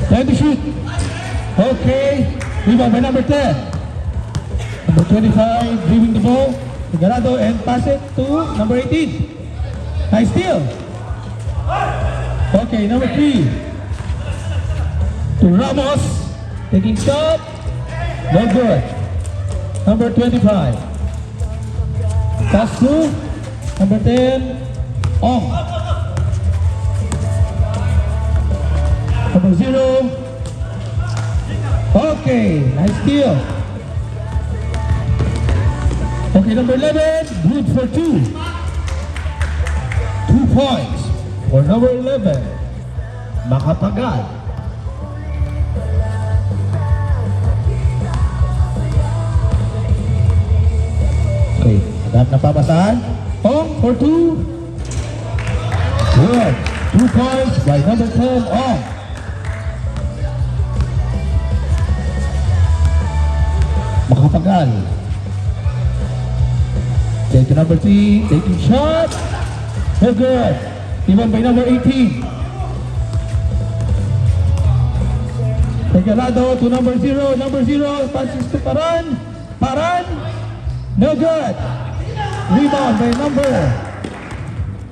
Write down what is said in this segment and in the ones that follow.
Time to shoot. Okay. Rebound by number 10. Number 25, dribbling the ball. Regalado and pass it to number 18. Nice steal. Okay, number 3. To Ramos. Taking shot. No good. Number 25. Pass to number 10. Ong. Number 0. Okay, nice steal. Okay, number 11, good for 2. 2 points for number 11, Macapagal. Okay, agad na pabasahan. Ong for 2. Good. 2 points by number 10, Ong. Macapagal. Take to number 3, taking shot. No good. Even by number 18. Regalado to number 0. Number 0 passes to Paran. Paran. No good. Rebound by number.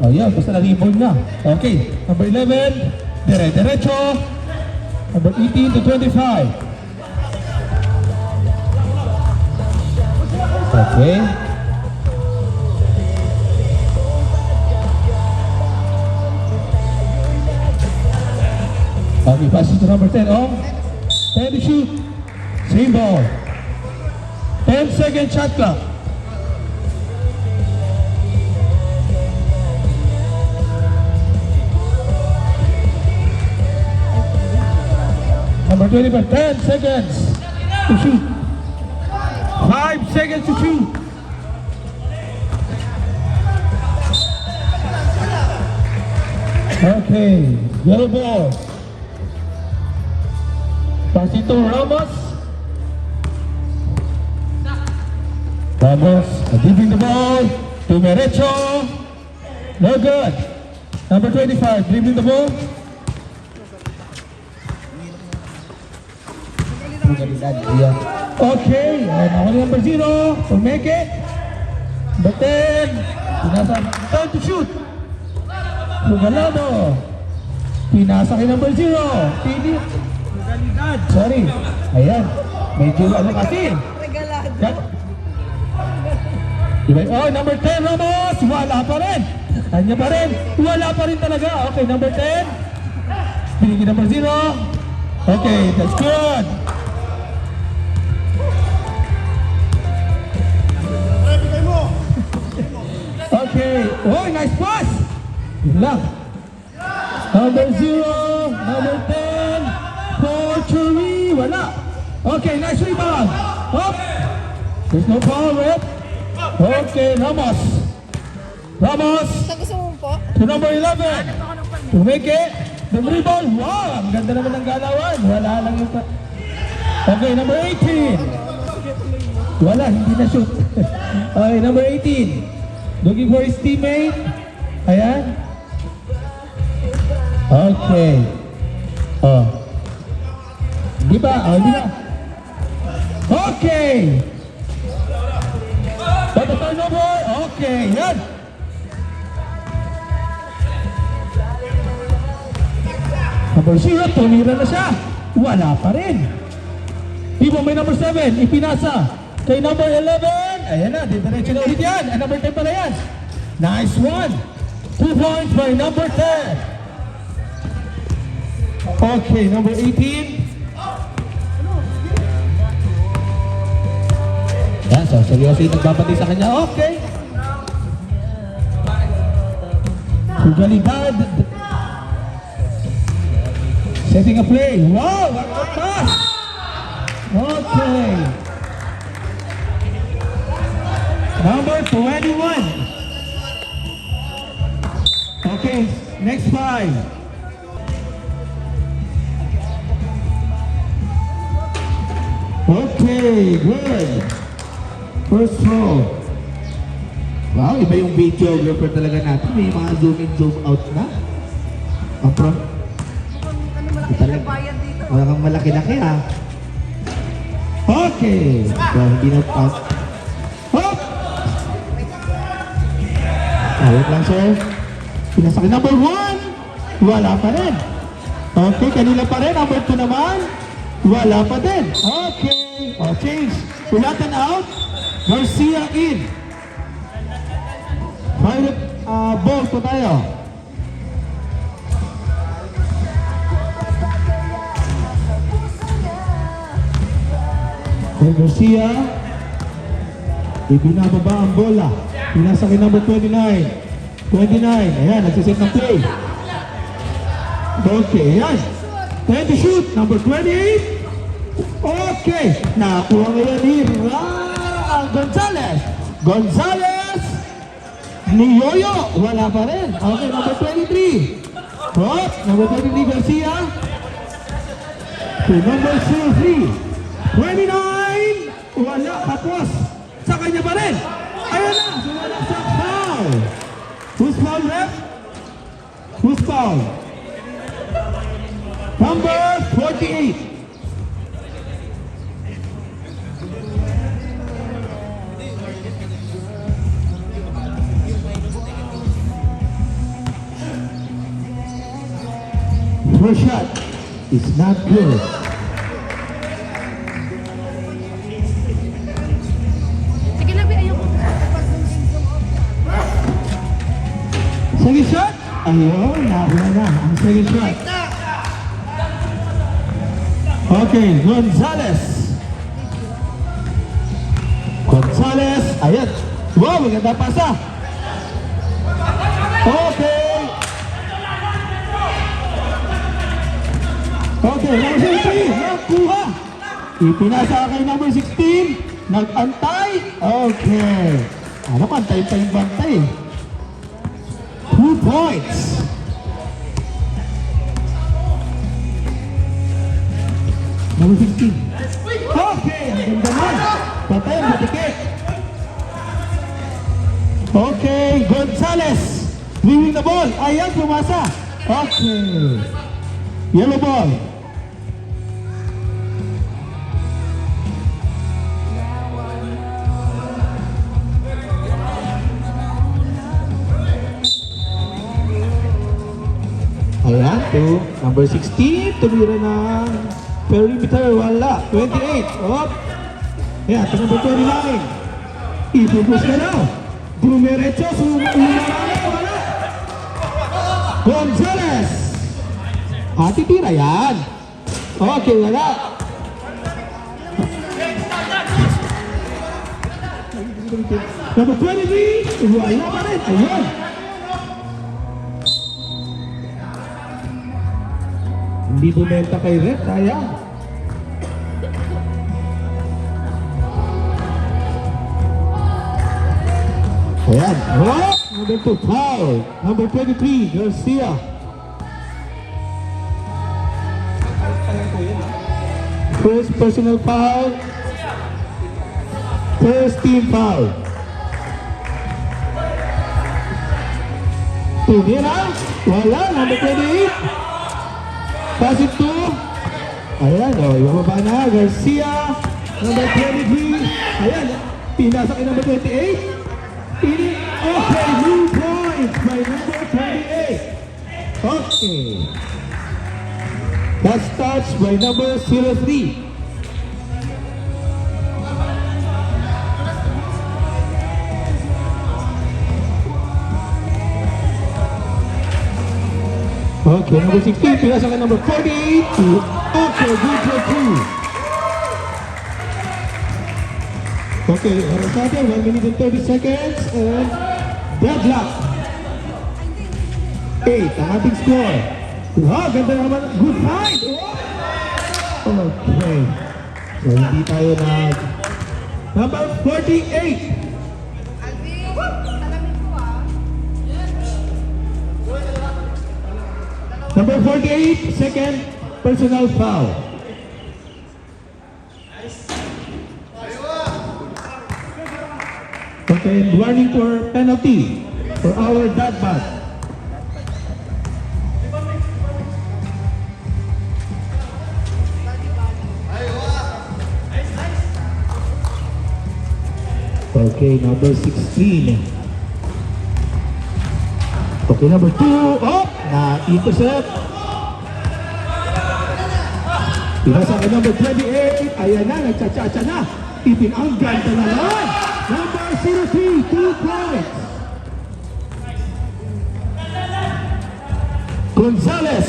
Oh yeah, basta na-rebound na. Okay. Number 11. Derecho. Number 18 to 25. Okay. Okay, passes to number 10. Oh, 10 to shoot. Same ball. 10-second shot clock. Number 25, 10 seconds to shoot. 5 seconds to shoot. Okay, yellow ball. Pass it to Ramos. Ramos giving the ball to Merecho. No good. Number 25 dribbling the ball. Okay, and only number 0 to make it. Number 10. Time to shoot. Regalado. Pinasa kay number 0. Pili. Sorry. Ayan. Medyo ano kasi. Oh, number 10 Ramos. Wala pa rin. Kanya pa rin. Wala pa rin talaga. Okay, number 10. Pinigin number 0. Okay, that's good. Okay. Oh, nice pass. Yun lang. Number 0. Number 10. Forchery. Wala. Okay, nice rebound. Up. There's no foul, Red. Okay, Ramos. Ramos. Sa gusto mo po? To number 11. To make it. The rebound. Wow, ang ganda naman ng galawan. Wala lang yung okay, number 18. Wala, hindi na shoot. Okay, number 18. Looking for his teammate. Ayan. Okay. Oh. Di ba? Oh, di ba? Okay. But the turnover. Okay, yan. Number 0, tumira na siya. Wala pa rin. Ibang may number 7, ipinasa. Kay number 11. Ayan na, diretso na ulit yan. And number 10 pala yan. Nice one. 2 points by number 10. Okay, number 18. Yan, so seryoso yung nagbabati sa kanya. Okay. Sugalidad. Setting a play. Wow, what a pass. Okay. Number 21. Okay, next 5. Okay, good. First throw. Wow, iba yung videographer talaga natin. May mga zoom in, zoom out na. Ang pro. Ano malaki yung bayad dito? Wala kang malaki-laki ha. Okay. So, hindi na pass. Hop! Wait lang sir. Pinasakit number 1. Wala pa rin. Okay, kanila pa rin. Number 2 naman. Wala pa din. Okay. O, change. Ulatan out. Garcia in. Final ball po tayo. Okay, Garcia. Ibinababa ang bola. Pinasa kay number 29. 29. Ayan, nagsiset ng play. Okay, ayan. 20 shoot. Number 28. Okay. Nakakuha ngayon ni Gonzalez. Gonzalez. Ni Yoyo. Wala pa rin. Okay, number 23. Oh, number 23 Garcia. To number 03. 29. Wala. Tapos. Sa kanya pa rin. Ayan na. So wala sa foul. Who's foul, ref? Who's foul? Number 48. First shot is not good. Sige na, ayoko. Second shot. Ayun, nakuha na ang second shot. Okay, Gonzalez. Gonzalez. Ayan. Wow, maganda pasa. Okay. Okay, number 16, nakuha. Ipinasa kay number 16, nag-antay. Okay. Ano ka, antay-bantay. 2 points. Number 16. Okay, ang ganda man. Patay ang matikit. Okay, Gonzalez. Throwing the ball. Ayan, pumasa. Okay. Yellow ball. Ayan, to number 16, tumira ng perimeter, wala. 28, op. Ayan, to number 29. Ipupus ka na. Dumiretso, sumarami, wala. Gonzalez. Titira yan. Okay, wala. Number 23, wala pa rin. Ayun. Hindi bumenta kay Red, sayang. Ayan. Oh, number 2, foul. Number 23, Garcia. First personal foul. First team foul. Tumira. Wala, number 28. Pass it to. Ayan, o. Ibababa na. Garcia. Number 23. Ayan. Pinasa kay number 28. Okay, 2 points by number 28. Okay. That's touched by number 03. Okay, number 16, pinasa ka number 48. Okay, good for 2. Okay, oras natin, 1 minute and 30 seconds, and deadlock. 8, ang ating score. Wow, ganda naman, good fight! Okay, so hindi tayo nag... Number 48. Number 48, second personal foul. Okay, and warning for penalty for our dot bat. Okay, number 16. Okay, number 2. Oh, na-intercept. Pinasa kay number 28. Ayan na, nagchachacha na. Ipinanggan na naman. Number 03, 2 points. Gonzales.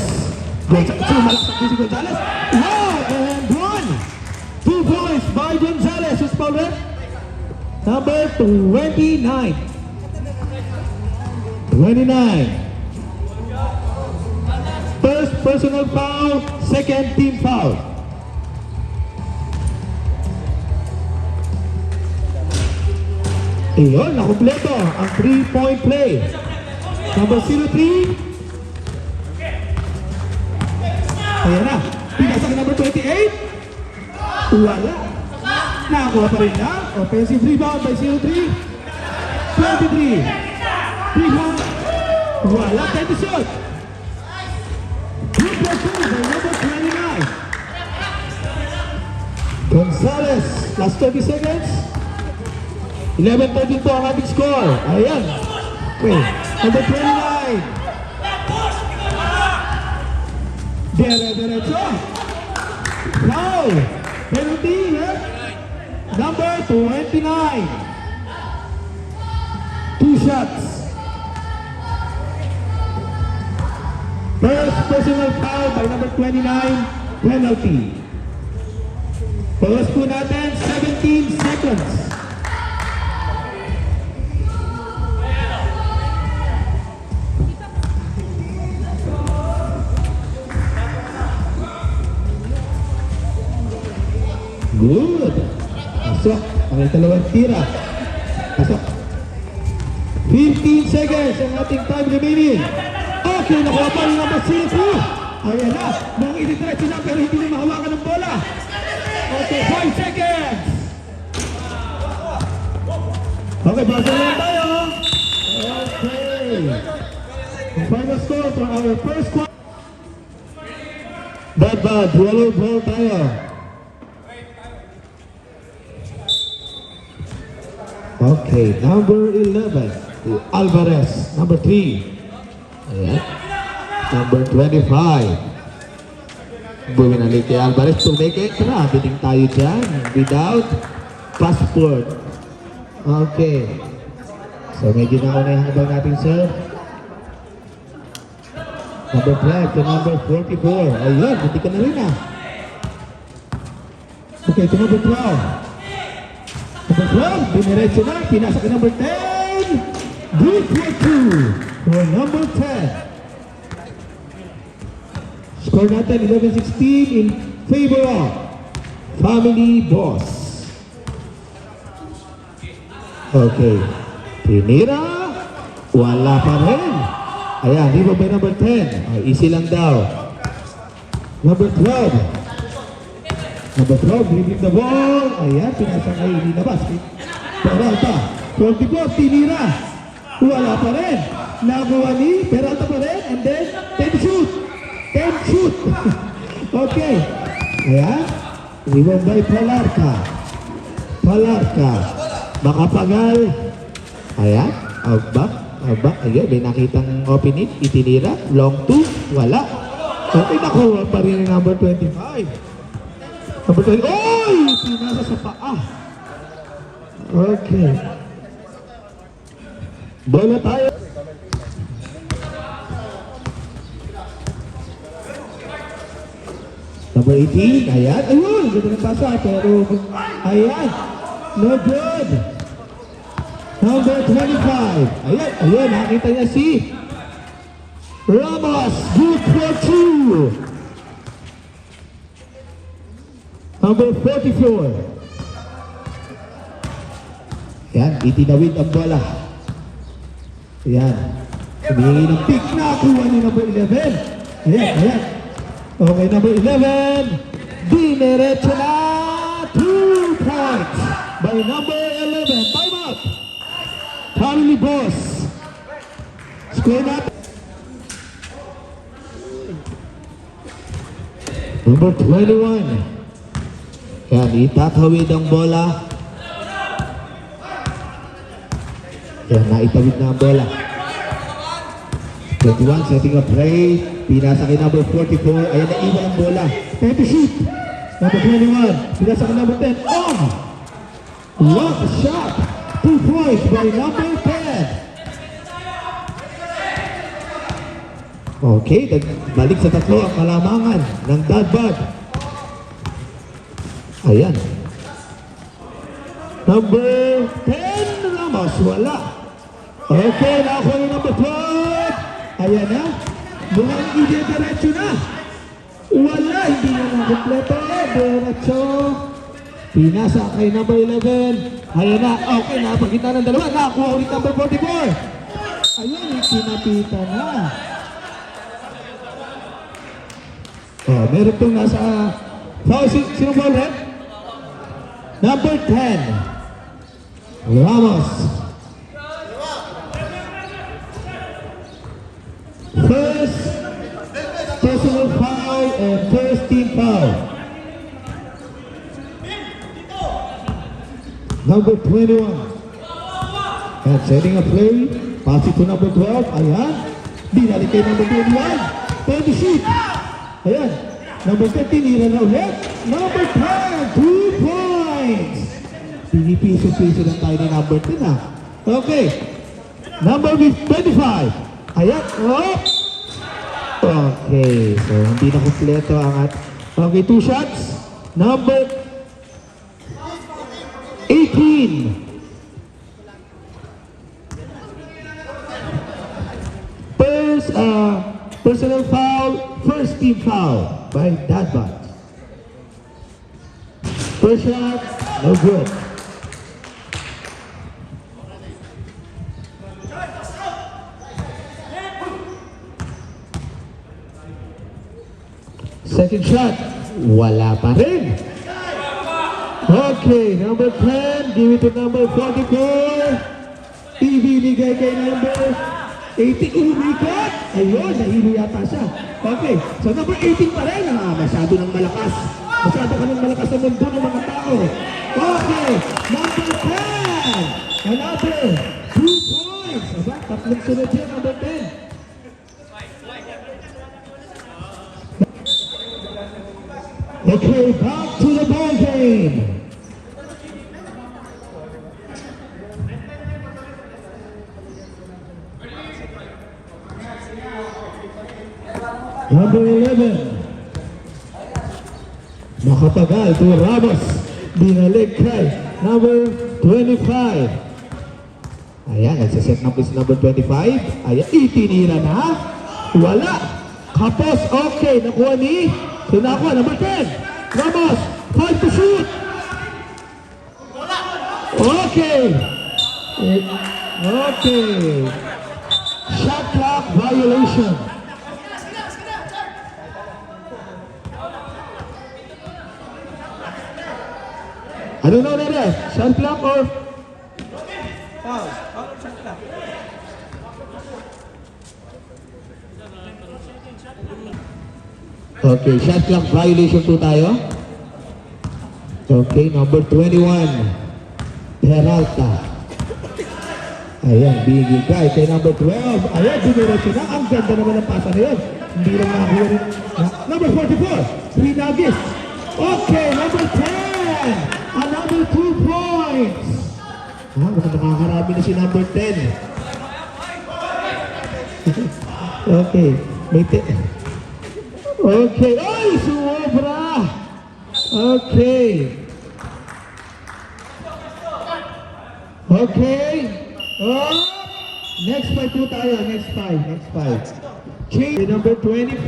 Sumalaksak din si Gonzales. Wow, and 1. 2 points by Gonzales. Who's foul ref? Number 29. 29. First personal foul, second team foul. Iyon, nakumpleto ang 3-point play. Number 03. Ayan na. Pinasa ka number 28. Wala. Nakakuha pa rin na. Offensive rebound by 03. 23. Rebound. Wala. 10 shot. Good play by number 29. Gonzales. Last 30 seconds. 11-13 po ang ating score. Ayan. Okay. Number 29. Diretso. Foul. Penalty. Number 29. 2 shots. First personal foul by number 29. Penalty. Pause po natin. 17 seconds. Good. Pasok. Ang dalawang tira. Pasok. 15 seconds ang ating time remaining. Okay, nakuha pa rin number 02. Ayan na. Nung itidiretso na pero hindi na mahawakan ng bola. Okay, 5 seconds. Okay, basta lang tayo. Okay. Ang final score for our first quarter. Bad. Yellow ball tayo. Okay, number 11, Alvarez. Number 3, ayan. Number 25. Buminalik kay Alvarez to make extra. Biting tayo dyan without passport. Okay. So medyo nauna yung habang natin, sir. Number 5 to number 44. Ayan, hindi ka na rin ah. Okay, to number 12. Number 12, diniretso na, pinasa ka number 10. Good for 2 for number 10. Score natin 11-16 in favor of Family Boss. Okay. Tinira. Wala pa rin. Ayan, di ba by number 10? Ay, easy lang daw. Number 12. Number 12, dribbling the ball. Ayan, pinasa kay Linabas. Peralta. 44, tinira. Wala pa rin. Nakuha ni Peralta pa rin. And then, 10 shoot. 10 shoot. Okay. Ayan. Rebound by Palarca. Makapagal. Ayan. Outback. Ayan, may nakitang opening. Itinira. Long 2. Wala. Okay, nakuha pa rin yung number 25. Number 20. Oy! Pinasa sa paa. Okay. Bola tayo. Number 18. Ayan. Ayun! Ganda ng pasa. Pero, ayan. No good. Number 25. Ayan. Nakita niya si Ramos. Good for 2. Number 44. Yan, itinawid ang bola. Yan. Humingi ng pick na. Kuha ni number 11. Ayan. Okay, number 11. Diniretso na. 2 points by number 11. Time out. Family Boss. Score natin. Number 21. Yan, itatawid ang bola. Ayan, naitawid na ang bola. 21, setting a play. Pinasa kay number 44. Ayan, naiwan ang bola. Time to shoot. Number 21. Pinasa kay number 10. Oh! What a shot! 2 points by number 10. Okay, balik sa tatlo ang kalamangan ng Dadbad. Ayan. Number 10, Ramos, wala. Okay, nakuha yung number 12. Ayan na. Mukhang i-diretso na. Wala, hindi na nakumpleto. Diretso. Pinasa kay number 11. Ayan na. Okay, napakita ng dalawa. Nakuha ulit number 44. Ayan, itinapita na. Oh, meron pong nasa foul. Sino foul red? Number 10. Ramos. First personal foul and first team foul. Number 21. And setting a play. Pass it to number 12. Ayan. Binalik kay number 21. Pwede shoot. Ayan. Number 15, ira na ulit. Number 10, 2 points. Pinipiso-piso lang tayo ni number 10 ha. Okay. Number 25. Ayan. Oh. Okay. So, hindi na kompleto ang okay, 2 shots. Number 18. Personal foul, first team foul by Dadbad. First shot, no good. Second shot, wala pa rin. Okay, number 10, give it to number 44. Ibinigay kay number 18, umikot. Ayun, nahilo yata siya. Okay, so number 18 pa rin. Masyado ng malakas. Masyado ka ng malakas sa mundo ng mga tao. Okay, number 10. Another 2 points. Aba, tatlong sunod siya, number 10. Okay, back to the ball game. Number 11. Nakapagal to Ramos. Binalik kay number 25. Ayan, nagsaset ng place number 25. Ayan, itinira na. Wala. Kapos, okay. Nakuha ni. So nakuha, number 10. Ramos, 5 to shoot. Okay. Okay. Shot clock violation. I don't know that. Shot clock or foul? Shot clock. Okay, shot clock violation po tayo. Okay, number 21. Peralta. Ayan, bigay kay number 12. Ayan, dumiretso na. Ang ganda naman ang pasa na yun. Hindi lang nakakuha rin. Number 44. Trinagis. Okay, number 10. Another 2 points. Nakakarami na si number 10. Okay. Okay. Ay, suwabra. Okay. Okay. Oh. Next five po tayo. Next five. Change number 25.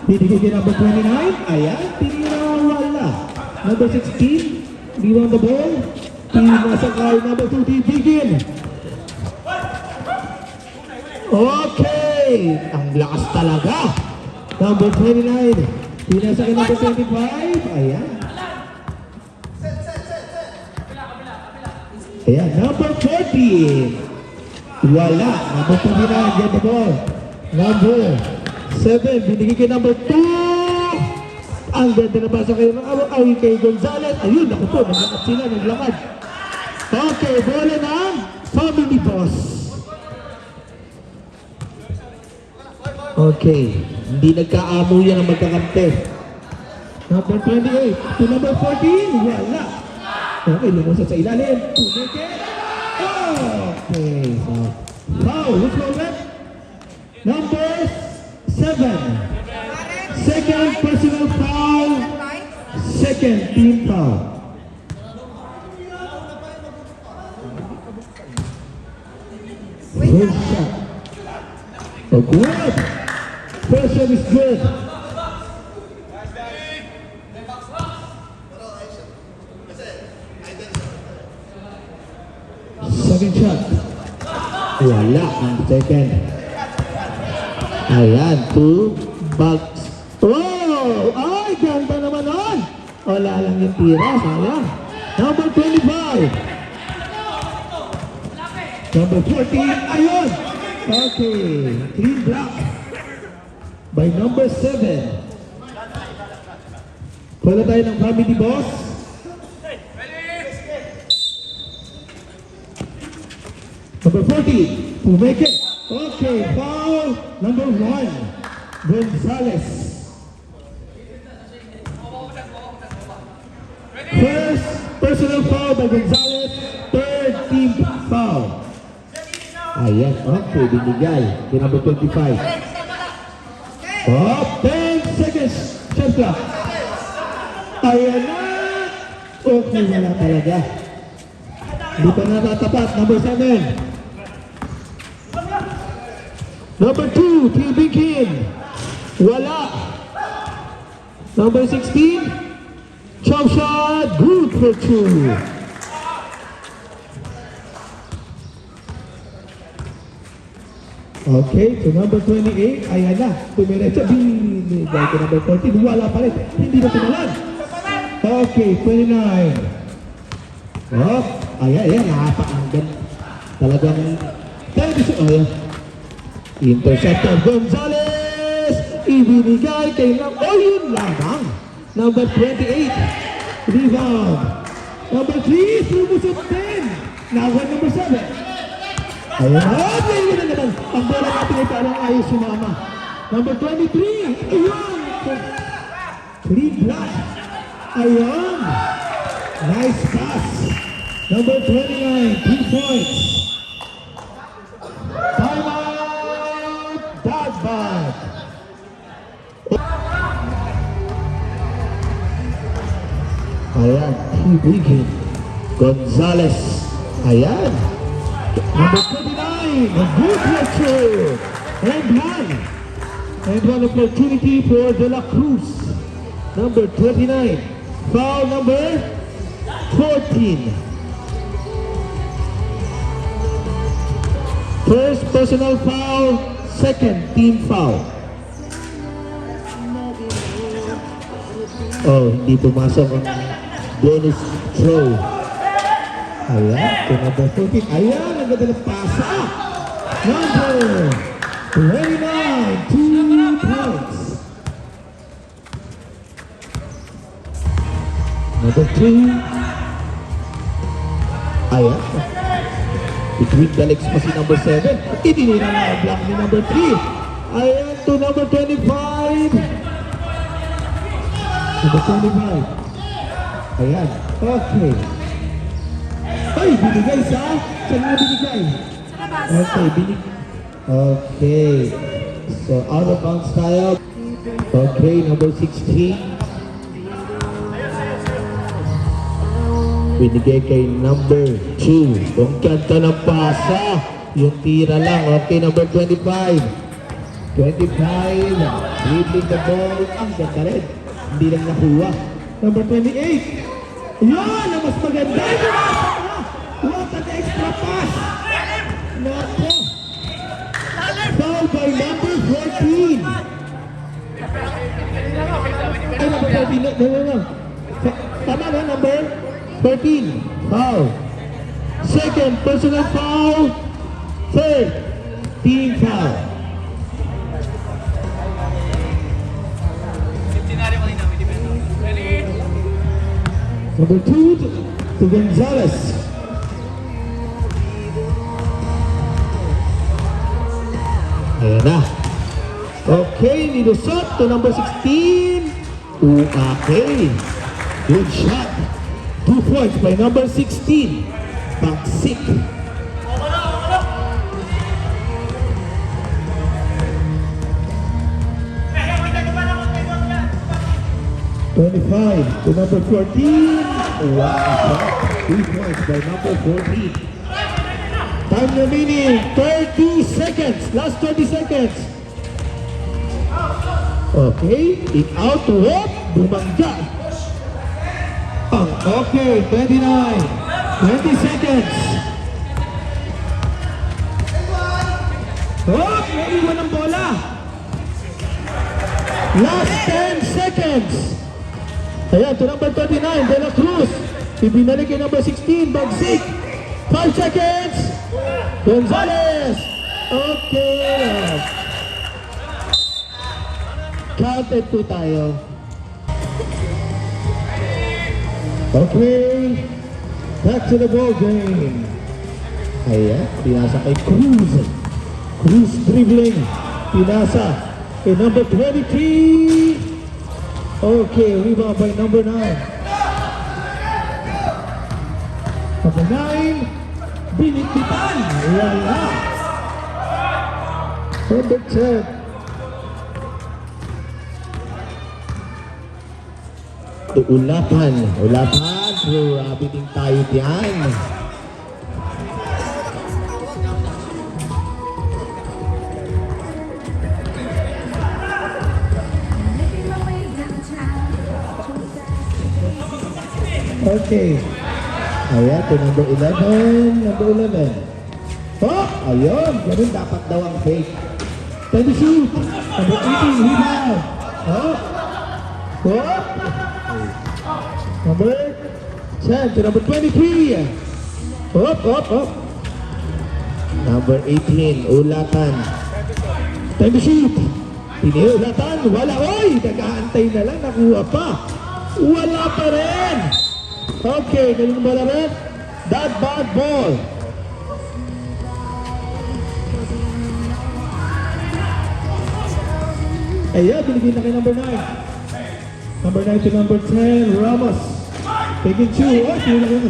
Binigay kay number 29. Ayan. Tinira wala. Number 16, lead on the ball. Pinasa kay number 2, begin. Okay, ang lakas talaga. Number 29, pinasa kay number 25. Ayan. Ayan, number 40. Wala. Number 29, get the ball. Number 7, binigay kay number 2. Ang ganda na basa kayo ng away kay Gonzales. Ayun, ako po, naglakad sila, naglakad. Okay, bola na. Okay, hindi nagkaamo yan ang magkakante. Number 28 to number 14, wala. Okay, lumusot sa ilalim. Tumike. Okay, so foul. Who's foul rep? Number 7. Second personal foul. Second team foul. First shot. A good. First shot is good. Second shot. Wala ang second. Ayan, 2 bucks. Oh! Ay, ganda naman nun! Wala lang yung tira, sayang. Number 25. Number 14, ayun! Okay, clean block by number 7. Pala tayo ng family boss. Number 40, to make it. Okay, foul number 1, Gonzalez. First personal foul by Gonzalez, third team foul. Ayan, okay, binigay. Kay number 25. Oh, 10 seconds. Shot clock. Ayan na. Okay, wala talaga. Hindi pa natatapat. Number 7. Number 2, Team Bikin. Wala. Number 16. Chop shot. Good for 2. Okay, so number 28, ayan na. Tumiretso, binigay ko number 14. Wala pa rin. Hindi na tumalan. Okay, 29. Oh, ayan, napakanggan. Talagang, ayan. Interceptor Gonzalez. Ibinigay kay yun lamang. Number 28. Rebound. Number 3, sumusot din. Nawan number 7. Ayan na, ayun na naman. Ang bola natin ay parang ayos sumama. Number 23, ayun. Clean block. Ayun. Nice pass. Number 29, 2 points. Timeout, Dagbat. Ayan, Hibigin. Gonzalez. Ayan. Number 29, a good lecture. And one opportunity for De La Cruz. Number 29, foul number 14. First personal foul, second team foul. Oh, hindi pumasok ang Dennis throw. Ayan, to number 14. Ayan, ang ganda ng pasa. Number 29, 2 points. Number 2. Ayan. Between the legs pa si number 7. Itinira na ang block ni number 3. Ayan, to number 25. Number 25. Ayan, okay. Ay, binigay sa? Saan nga binigay? Okay, okay. So, out of bounds tayo. Okay, number 16. Binigay kay number 2. Ang ganda ng pasa. Yung tira lang. Okay, number 25. 25. Dribbling the ball. Ang ganda rin. Hindi lang nakuha. Number 28. Yan! Ang mas maganda. What an extra pass! Nako! Foul by number 14. Ay, number 14. No. Tama na, number 13. Foul. Second, personal foul. Third, team foul. Number 2 to Gonzalez. Ayan na. Nilusot to number 16. Okay. Good shot. 2 points by number 16. Bagsik. $25 to number 14. Wow. 3 points by number 14. Time remaining 30 seconds. Last 20 seconds. Okay. Kick out to Hope. Bumangga. Okay. 29. 20 seconds. Hope. Naiwan ang bola. Last 10 seconds. Ayan, to number 39, De La Cruz. Ibinalik kay number 16, Bagsik. 5 seconds. Gonzalez. Okay. Counted 2 tayo. Okay. Back to the ball game. Ayan, pinasa kay Cruz. Cruz dribbling. Pinasa kay number 23. Okay, rebound by number 9. Number 9, binitipan. Wala. Number 10. Ulapan. Ulapan. Rabiting tayo diyan. Okay. Ayan, to number 11. Number 11. Oh, ayun. Ganun dapat daw ang fake. 10 to shoot. Number 18, rebound. Oh. Oh. Number 10 to number 23. Up, up, up. Number 18, Ulatan. 10 to shoot. Ulatan. Wala. Oy, nag-aantay na lang. Nakuha pa. Wala pa rin. Okay, ganun ba na rin? That bad ball. Ayan, binigyan na kay number 9. Number 9 to number 10, Ramos. Taking 2. Oh, sila na.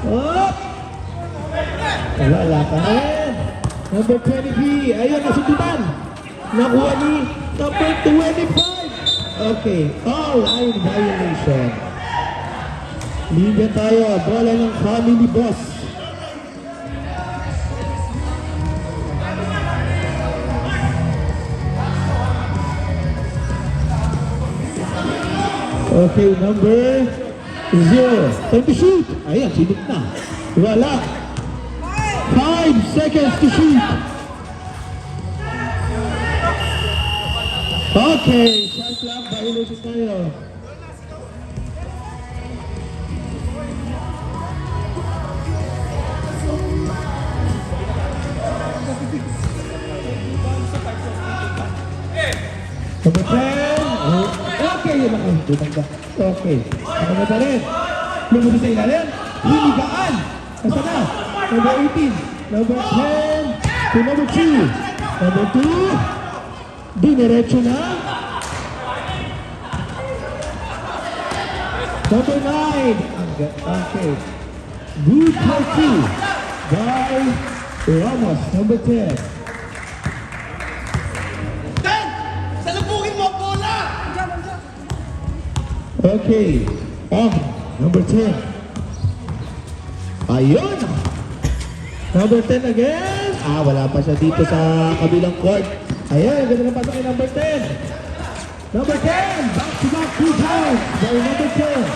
Oh! Wala ka na rin. Number 23. Ayan, nasundutan. Nakuha ni number 25. Okay, all-line violation. Liga tayo, bola ng family boss. Okay, number 0. Time to shoot. Ayan, sinip na. Wala. 5 seconds to shoot. Okay, shot clock violation tayo. Number 10. Okay, yun lang. Okay. Ano na rin? Lumunod sa ilalim. Hinigaan. Nasa na? Number 18. Number 10. To number 2. Number 2. Dinerecho na. Number 9. Okay. Good for 2 by Ramos. Number 10. Salubungin mo, bola! Okay. Number 10. Ayun. Number 10 again. Wala pa siya dito sa kabilang court. Ayan, ganda na pasok kay number 10. Number 10. Back-to-back 2 times by number 10.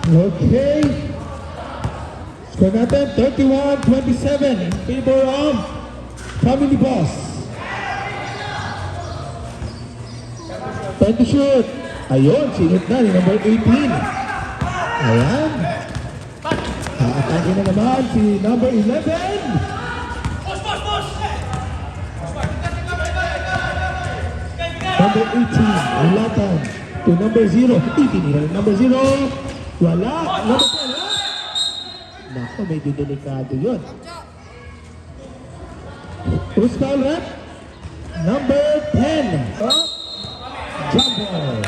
Okay. Score natin 31-27 in favor of Family Boss. Time to shoot. Ayun, sinut na ni number 18. Ayan. Atake na naman si number 11. Number 18, Ulatan. To number 0. Itinira ng number 0. Wala. Number 10. Nako, medyo delikado yun. Who's foul rep? Number 10. Oh, jump ball.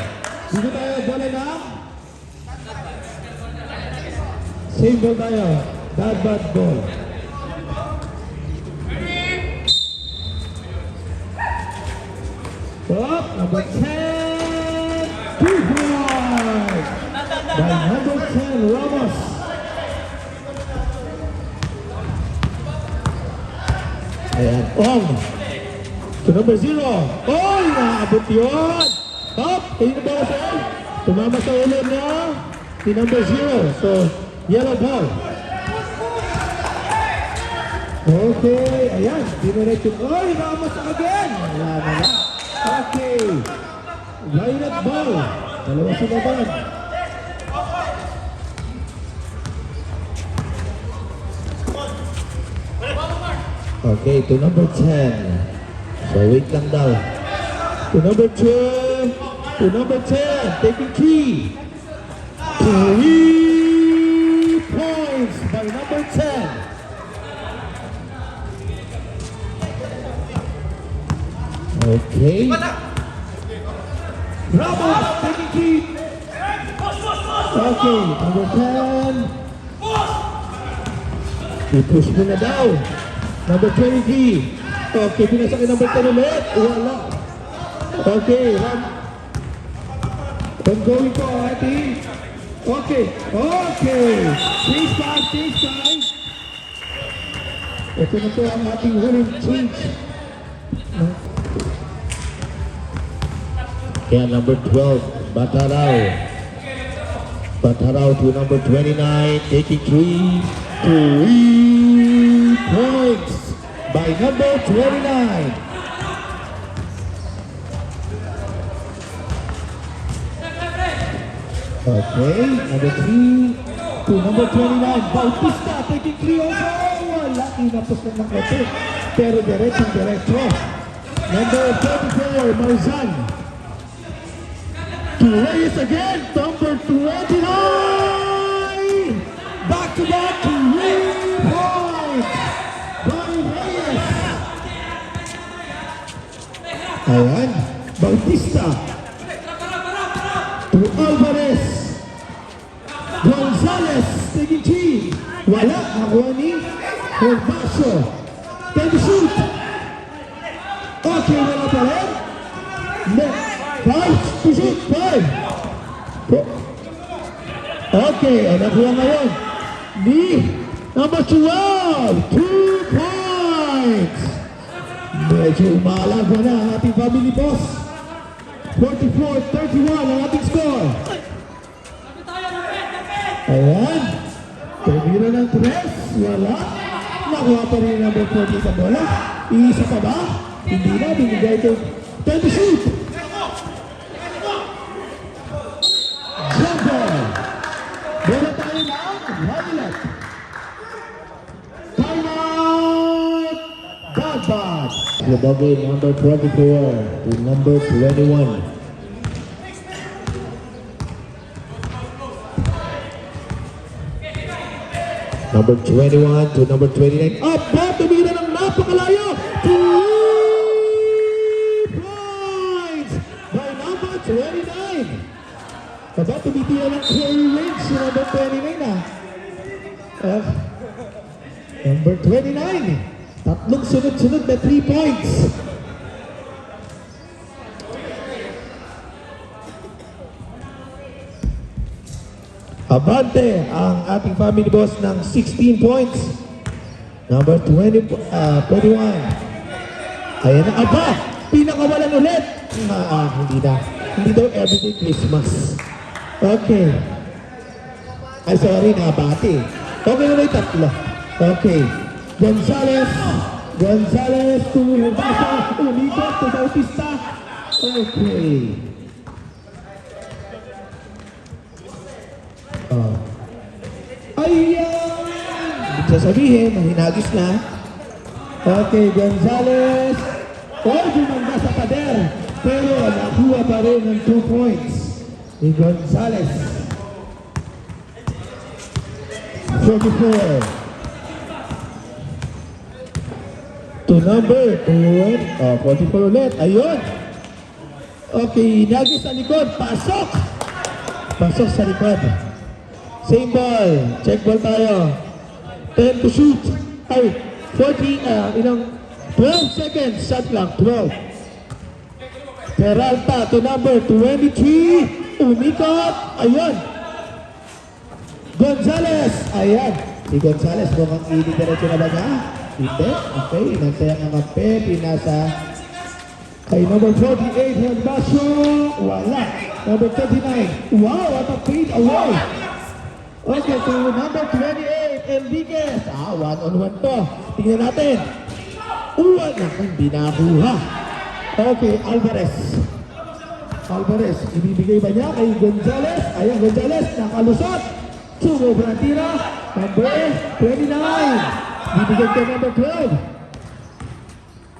Dito tayo, bola na. Same ball tayo. Bad ball. Up, number 10. 2 points. By number 10, Ramos. Ayan, on. To number 0. Oh, naabot yun. Up, kayo na ba siya? Tumama sa ulo niya. Si number 0. So, yellow ball. Okay, ayan. Dinirect yun. Oh, Ramos again. Wala na lang. Okay. Violet ball. Dalawa sa laban. Okay, to number 10. So wait lang daw. To number 2. To number 10. Taking 3. 3 points by number 10. Okay. Ramos taking 3. Okay, number 10. I-push mo na daw. Number 23. Okay, pinasa kay number 10 ulit. Wala. Okay, I'm going to ating. Okay, okay. Change 5. Ito na po ang ating winning change. Kaya number 12, Batarao. Batarao to number 29, taking 3 points by number 29. Okay, number 3 to number 29, Bautista taking 3 also. Wala, inapos na ng kote. Pero diretso. Number 34, Marzan. To Reyes again, number 29. Back-to-back 3 points by Reyes. Ayan, Bautista. To Alvarez. Gonzalez taking 3. Wala, nakuha ni Herbacio. Time to shoot. Okay, wala pa rin. 5 to shoot, 5. Okay, nakuha ngayon ni number 12, 2 points. Medyo umalago na ang ating family boss. 44-31 ang ating score. Ayan. Tumira ng 3. Wala. Nakuha pa rin number 40 sa bola. Isa pa ba? Hindi na. Binigay ito. Time to shoot. Jump ball. Bola tayo ng Violet. Time out. Bad. Labagay number 24 to number 21. Number 21 to number 29. Up! Tumira ng napakalayo! 2 points by number 29. About tumitira ng carry range si number 29 na. Number 29. Tatlong sunod-sunod na 3 points. Abante ang ating family boss ng 16 points. Number 21. Ayan na. Aba! Pinakawalan ulit. Hindi na. Hindi daw everyday Christmas. Okay. Ay, sorry. Nabati. Okay na may tatlo. Okay. Gonzalez to Herbasa. Umikot to Bautista. Okay. Ayan! Ibig sasabihin, hinagis na. Okay, Gonzalez. Gumanda sa pader. Pero nakuha pa rin ng 2 points ni Gonzalez. 44 to to number 44 ulit. Ayun. Okay, Nagy sa likod. Pasok! Pasok sa likod. Same ball. Check ball tayo. 10 to shoot. Ay, 12 seconds. Shot lang. 12. Peralta to number 23. Umikot. Ayun. Gonzales. Ayan. Si Gonzales mukhang ini-diretso na ba niya? Hindi. Okay. Inansayang ang kape. Pinasa kay number 48. Herbacio. Wala. Number 39. Wow. What a fade away. Okay. To number 28. Enriquez. One-on-one to. Tingnan natin. Wala kang binakuha. Okay. Alvarez. Alvarez. Ibibigay ba niya kay Gonzales? Ayan. Gonzales. Nakalusot. Sumobra tira. Number 29. Bibigyan ka number 12.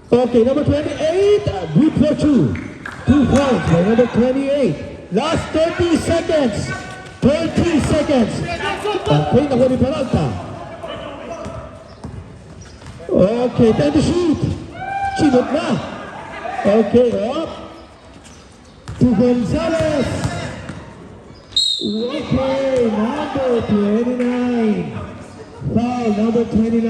Okay, number 28. Good for 2. 2 points by number 28. Last 30 seconds. 30 seconds. Okay, nakuha ni Peralta. Okay, time to shoot. Sinot na. Okay, up. To Gonzales. Okay, number 29. Foul, number 29.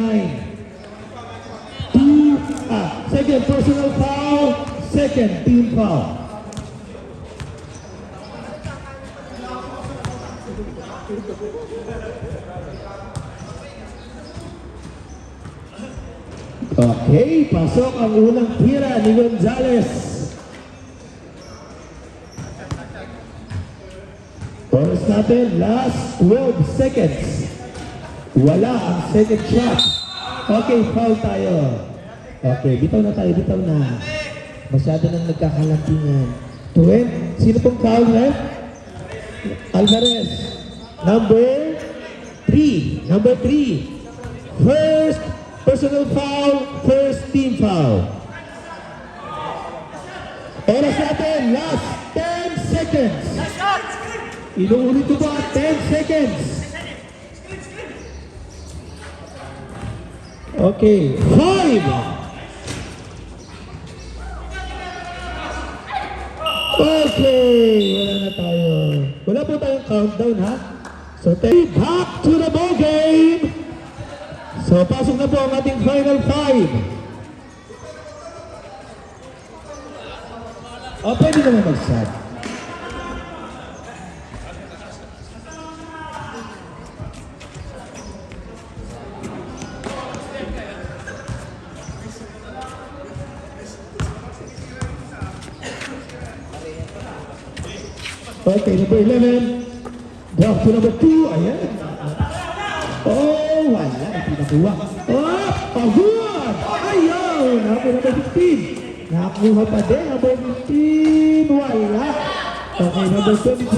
Second personal foul, second team foul. Okay, pasok ang unang tira ni Gonzales. Oras natin, last 12 seconds. Wala ang second shot. Okay, foul tayo. Okay, bitaw na tayo, bitaw na. Masyado nang nagkakalampingan. 20, sino pong foul na? Alvarez. Number 3. Number 3. First personal foul, first team foul. Oras natin, last 10 seconds. Inuulit ko ba? 10 seconds. Okay, 5. Okay, wala na tayo. Wala po tayong countdown, ha? So, back to the ball game. So, pasok na po ang ating final 5. O, pwede naman mag-shot. Okay, number 11. Drop to number 2. Ayan. Oh, wala. Pinakuha. Oh, pagod! Ayaw! Number 15. Nakuha pa din. Number 15. Wala. Okay, number 25.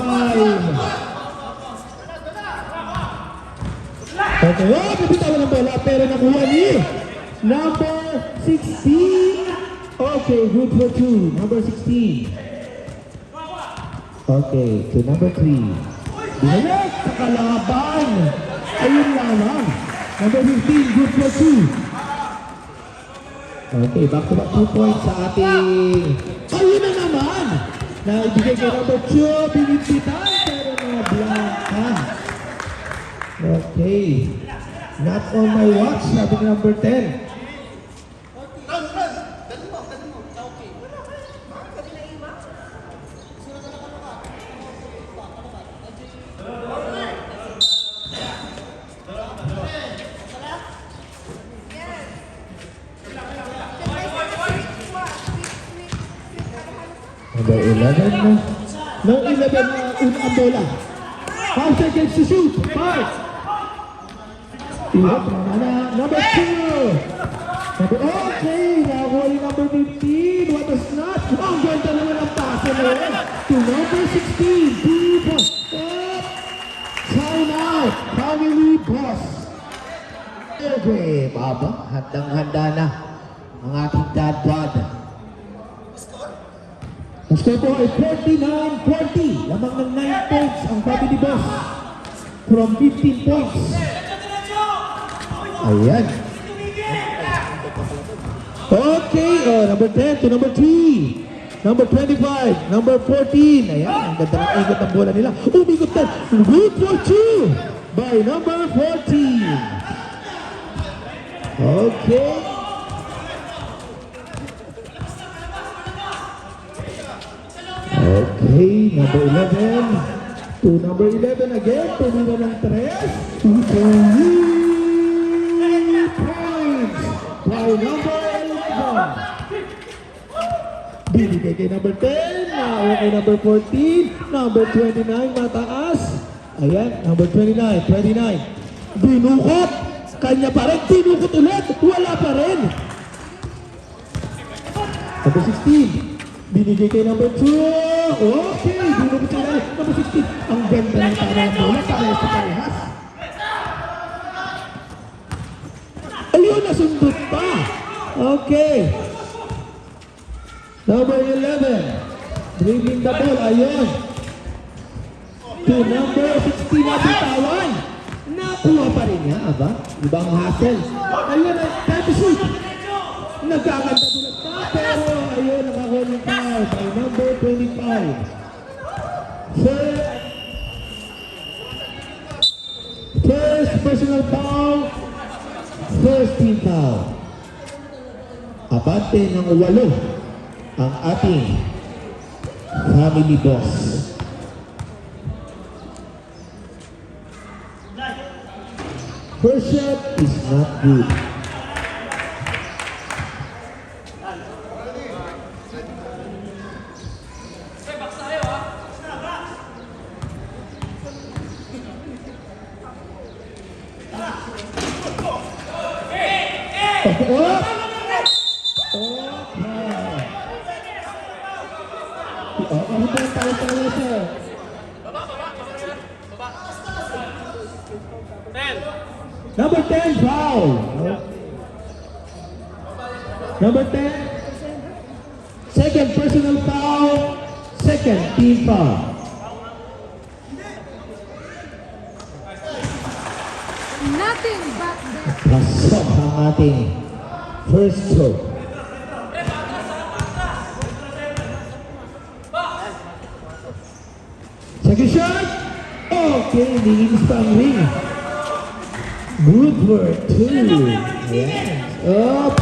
Okay, oh, nabitawan ng bola. Pero nakuha ni number 16. Okay, good for 2. Number 16. Okay, to number 3. Binalik sa kalaban. Ayun lamang. Number 15, good for 2. Okay, back-to-back 2 points sa ating... Ayun na naman! Naibigay kay number 2, binititan, pero na-blankan. Okay. Not on my watch, sabi ni number 10. Number 11 na. No, 11 na ang bola. 5 seconds to shoot. 5. Ihap na. Number 2. Okay, nakuha yung number 15. What a snatch. Ang ganda naman ang pasa na yun. To number 16. 2 points. Time out. Family boss. Okay, baba. Handang-handa na ang ating dad-bod. Ang score po ay 49-40. Lamang ng 9 points ang Family Boss from 15 points. Ayan. Okay, number 10 to number 3. Number 25, number 14. Ayan, ang ganda ng ikot ng bola nila. Umikot na. Good for 2 by number 14. Okay. Okay, number 11 to number 11 again. Tumira ng 3. 3 points by number 11. Binigay kay number 10, kay number 14, number 29, mataas. Ayan, number 29, 29. Binukot, kanya pa rin, binukot ulit, wala pa rin. Number 16, binigay kay number 2. Okay, binukot sila, number 16. Ang ganda ng tama ng bola, parehas sa parehas. Ayun, nasundot pa. Okay. Number 11, dribbling the ball, ayun. To number 16 na bitawan. Nakuha pa rin niya, aba? Ibang hustle. Ayun, time to shoot. Nagkakanta tulad na, pero ayun, nakakuha ng foul by number 25. First personal foul, first team foul. Abante ng 8 ang ating family boss. First shot is not good. Ano ba yung tayo sir? Number 10, foul. Number 10, second personal foul, second team foul. Nothing but that. Pasok ang ating first stroke. Second shot. Okay, nilinis pa ang ring. Good for 2. Yes. Up.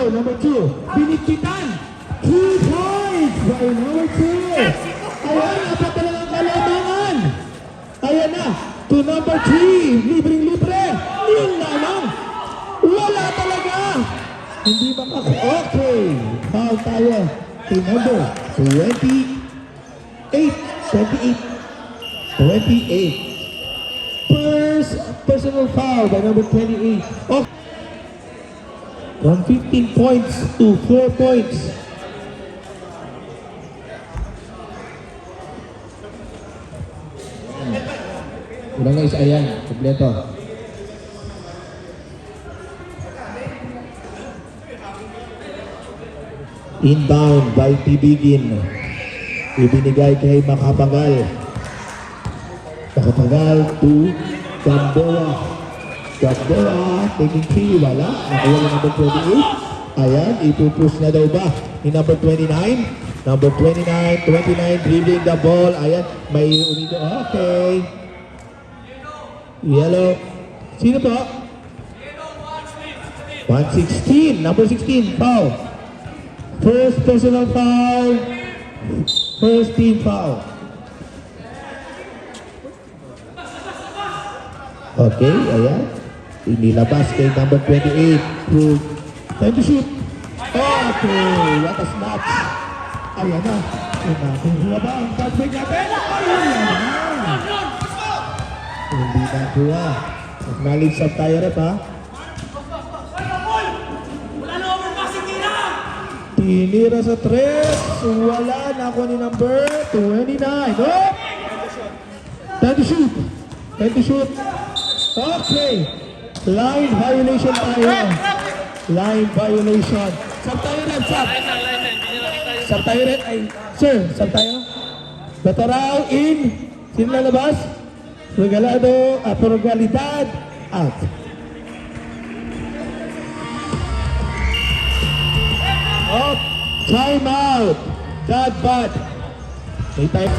Number 2. Binigkitan. 2 points by number 2. Ayan, apat talagang kalamangan. Ayan na. To number 3. Libreng-libre. Yun lamang. Wala talaga. Hindi makaka... Okay. Foul tayo. To number 28. 28. First personal foul by number 28. Okay. From 15 points to 4 points. Ulang guys, ayan. Kompleto. Inbound by Tibigin. Ibinigay kay Makapagal. Makapagal to Gamboa. Gamboa taking 3. Wala. Nakuha yung number 28. Ayan. Ipupush na daw ba ni number 29? Number 29. 29 dribbling the ball. Ayan. May umigo. Okay. Yellow. Sino po? 116. Number 16. Foul. First personal foul. First team foul. Okay, ayan. Inilabas kay number 28. Time to shoot. Okay, what a snatch. Ayan na. Nakuha ba ang touchback natin? Ayan na. Hindi nakuha. Acknowledge up tayo rep ha. Tinira sa 3. Wala na ako ni number 29. Oh! Time to shoot. Time to shoot. Okay. Line violation tayo. Line violation. Sab tayo rin, sab. Sab tayo rin. Ay, sir, sab tayo. Betaraw in. Sino lalabas? Probabilidad, out. Up, time out. That bad. May time.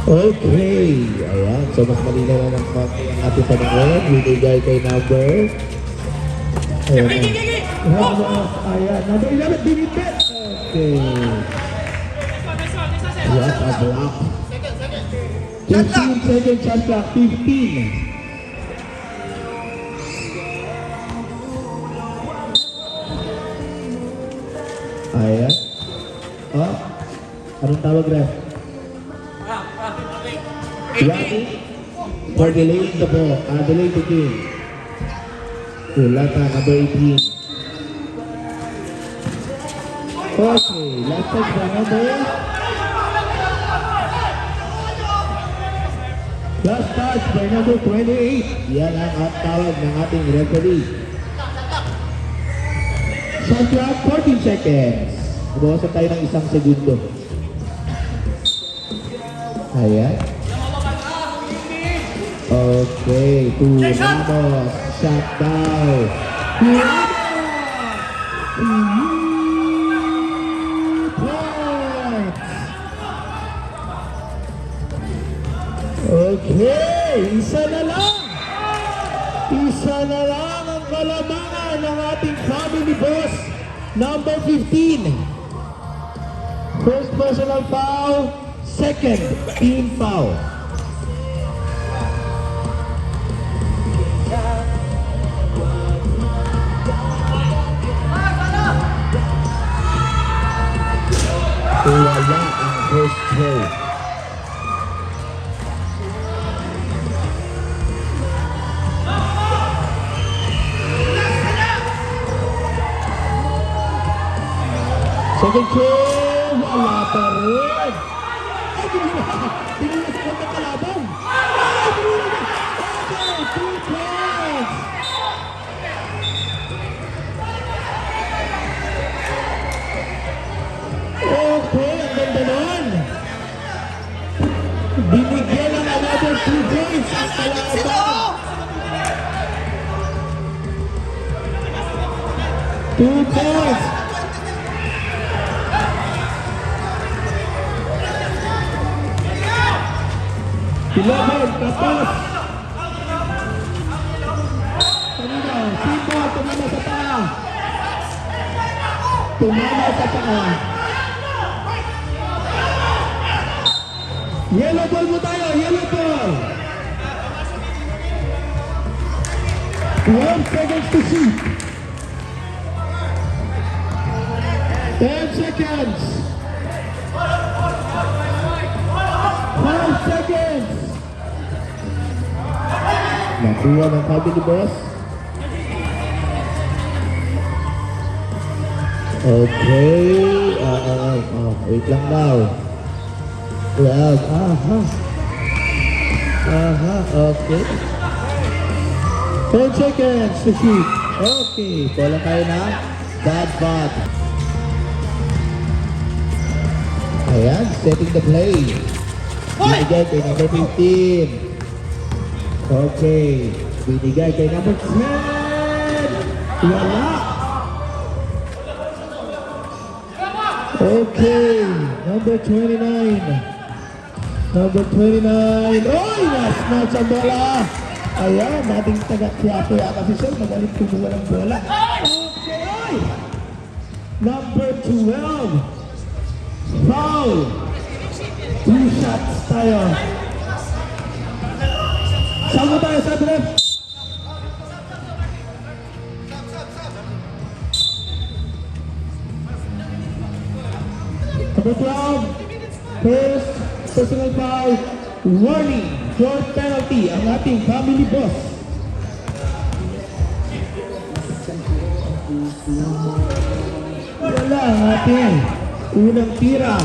Okay. Ayan. So, mas malinaw na ng konti ang ating panahon. Binigay kay number. Ayan. Ayan. Number 11, binibit. Okay. What a block. 15 seconds shot clock. 15. Ayan. Oh. Anong tawag, ref? Ready? For delaying the ball. Delaying the game. Wala ka, number 18. Okay, last touch by number. Last touch by number 28. Yan ang tawag ng ating referee. Shot clock, 14 seconds. Nabawasan tayo ng isang segundo. Ayan. Okay, to Ramos. Shot down. Okay, isa na lang. Isa na lang ang kalamangan ng ating family boss, number 15. First personal foul, second team foul. Wala ang first throw. Second throw, wala pa rin. Tingnan mo sa kong kalaban. Okay, 2 points. Okay, ang ganda nun. Binigyan ng another 2 points ang kalaban. 2 points. Ilaban, tapos. Kanina, Simbo, tumama sa paa. Tumama sa paa. Yellow ball mo tayo, yellow ball. 12 seconds to shoot. 10 seconds. 5 seconds. Nakuha ng family boss. Okay. Wait lang daw. 12. Okay. 10 seconds to shoot. Okay. Wala tayo na. Bad bot. Ayan. Setting the play. Binigay kay number 15. Okay. Binigay kay number 10. Wala. Okay. Number 29. Number 29. Oy! Nasnatch ang bola. Ayan. Dating taga-Quiapo yata si Sir. Magaling kumuha ng bola. Okay. Number 12. Foul. 2 shots tayo. Saan mo tayo sa ref? Number 12, first personal foul, warning, short penalty ang ating family boss. Wala ang ating unang tira.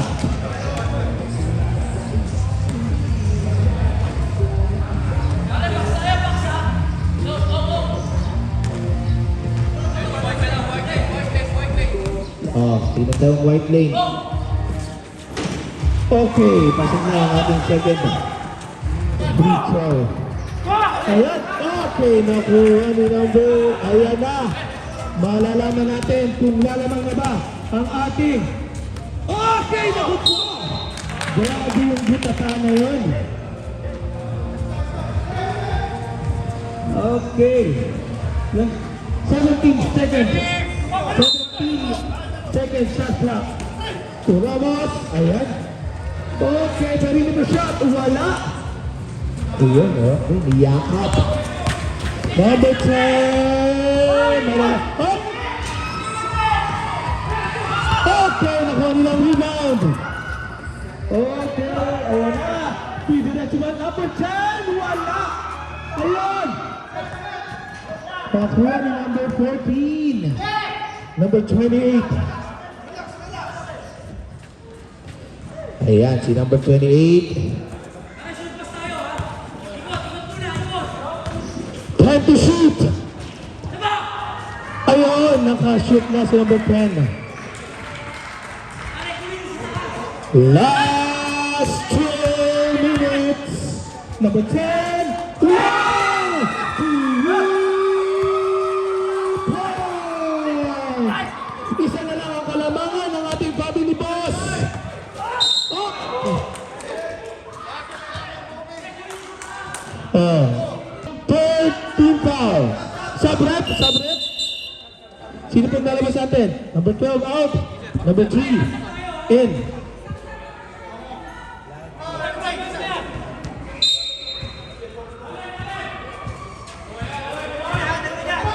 Tinatawang white lane. Okay, pasok na ang ating second Free throw. Ayan. Okay, nakuha ni number. Ayan na. Malalaman natin kung lalamang na ba ang ating. Okay, nakuha. Grabe yung butata na yun. Okay. 17 seconds. 17 seconds shot clock. To Ramos. Ayan. Okay, sarili mo shot. Wala. Ayan, okay. Niyakap. Number 10. Oh! Okay, nakuha nilang rebound. Okay, ayan na. Didiretso ba? Number 10. Wala. Ayan. Nakuha ni number 14. Number 28. Ayan, si number 28. Time to shoot. Ayun, nakashoot na si number 10. Last 2 minutes. Number 10. Wow! Isa na lang ang kalamangan ng ating family boss. Third team foul. Sabrep. Sino pong lalabas natin? Number 12 out. Number 3 in.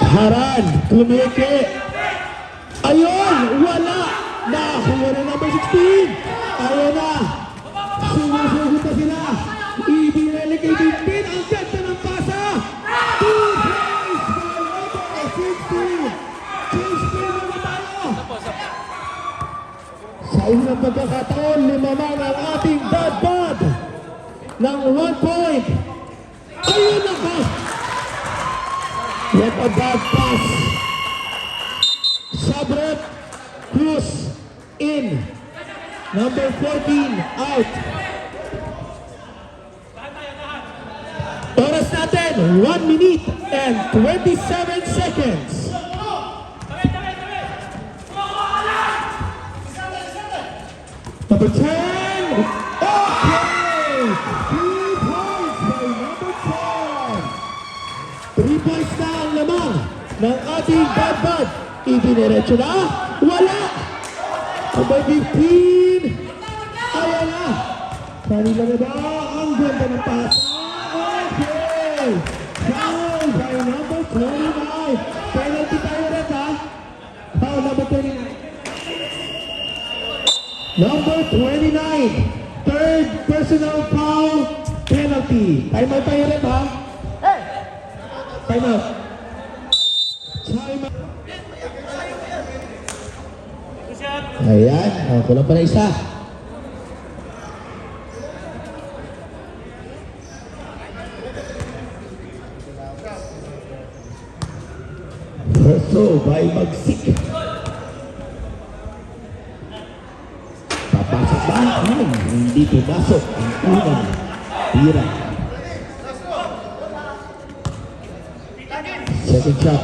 Haran, Kumeke. Ayun, wala. Nakakuha na number 16. Ayun na. Sumusugot na sila. Ibinalik kay Binbin. Ang ganda ng pasa. 2 points by number 16. Change play naman tayo. Sa unang pagkakataon, lumaman ang ating bad ng 1 point. Ayun na ka. What a bad pass. Sabrep, Cruz, in. Number 14, out. Oras natin, 1 minute and 27 seconds. Number 10. Okay! 3 points by number 10. 3 points na ang lamang ng ating bad. Ibiniretso na. Wala! Number 15. Ayan na. Kanila na ba? Ang ganda ng pass. Okay! Foul by number 29. Penalty tayo rin ha. Foul number 29. Number 29. Third personal foul penalty. Time out tayo rin ha. Time out. Time out. Ayan. Kulang pa na isa. So, by Magsik. Papasok ba? Hindi pumasok ang unang tira. Second shot.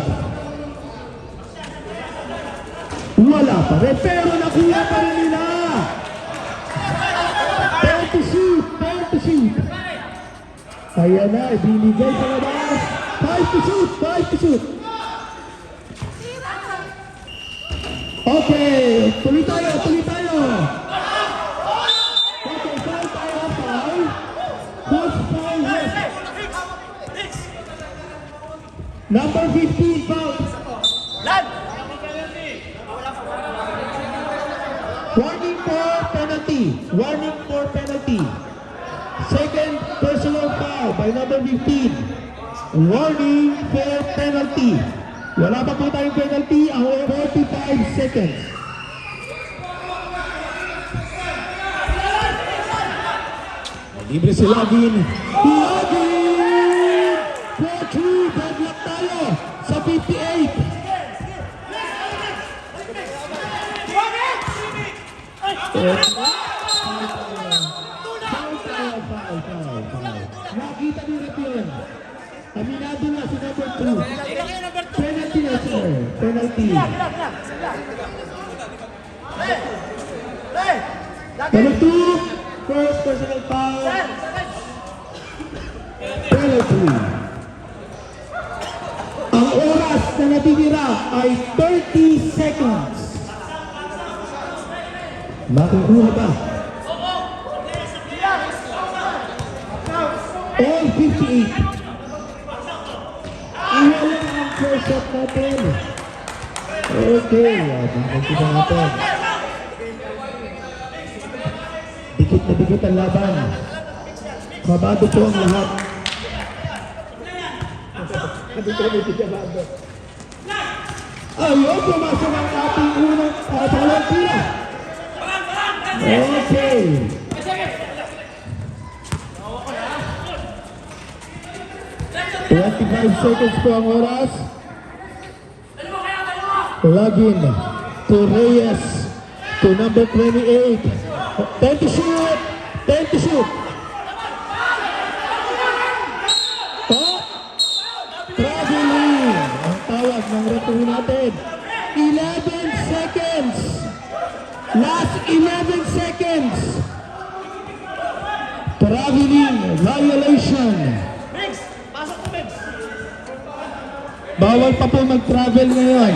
Wala pa rin, pero nakuha pa rin nila. Time to shoot. Ayan na, binigay sa labas. Time to shoot. Okay, tuloy tayo. Okay, foul tayo, foul. First foul, yes. Number 15, foul. Warning for penalty. Second personal foul by number 15. Warning for penalty. Wala pa po tayong penalty. Ang 45 seconds. Libre si Lagin. For 2. Bad luck tayo sa 58. Foul. nakita ni Rep yun. Aminado na si number 2. Penalty na sir. Penalty. Number 2, first personal foul. Penalty. Ang oras na natitira ay 30 seconds. Makukuha ba? All 58. Iwalan ang first shot natin. Okay, dito natin. Dikit na dikit ang laban. Kabado po ang lahat. Ayun, pumasok ang ating unang pangalawang tira. Okay. "25 seconds po ang oras. Login to Reyes to number 28. 10 to shoot. 10 to shoot. Traveling. Ang tawag ng referee natin. 11 seconds. Last 11 seconds. Traveling violation. Bawal pa po mag-travel ngayon.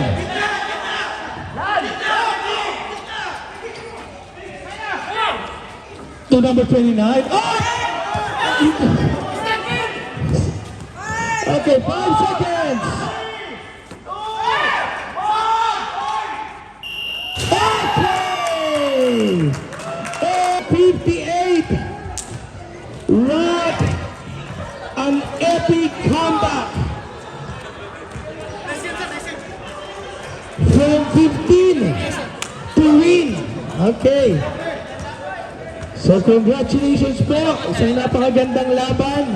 To number 29. Oh! Okay, 5 seconds. Okay! 58. What an epic comeback. From 15 to win. Okay. So congratulations po sa napakagandang laban.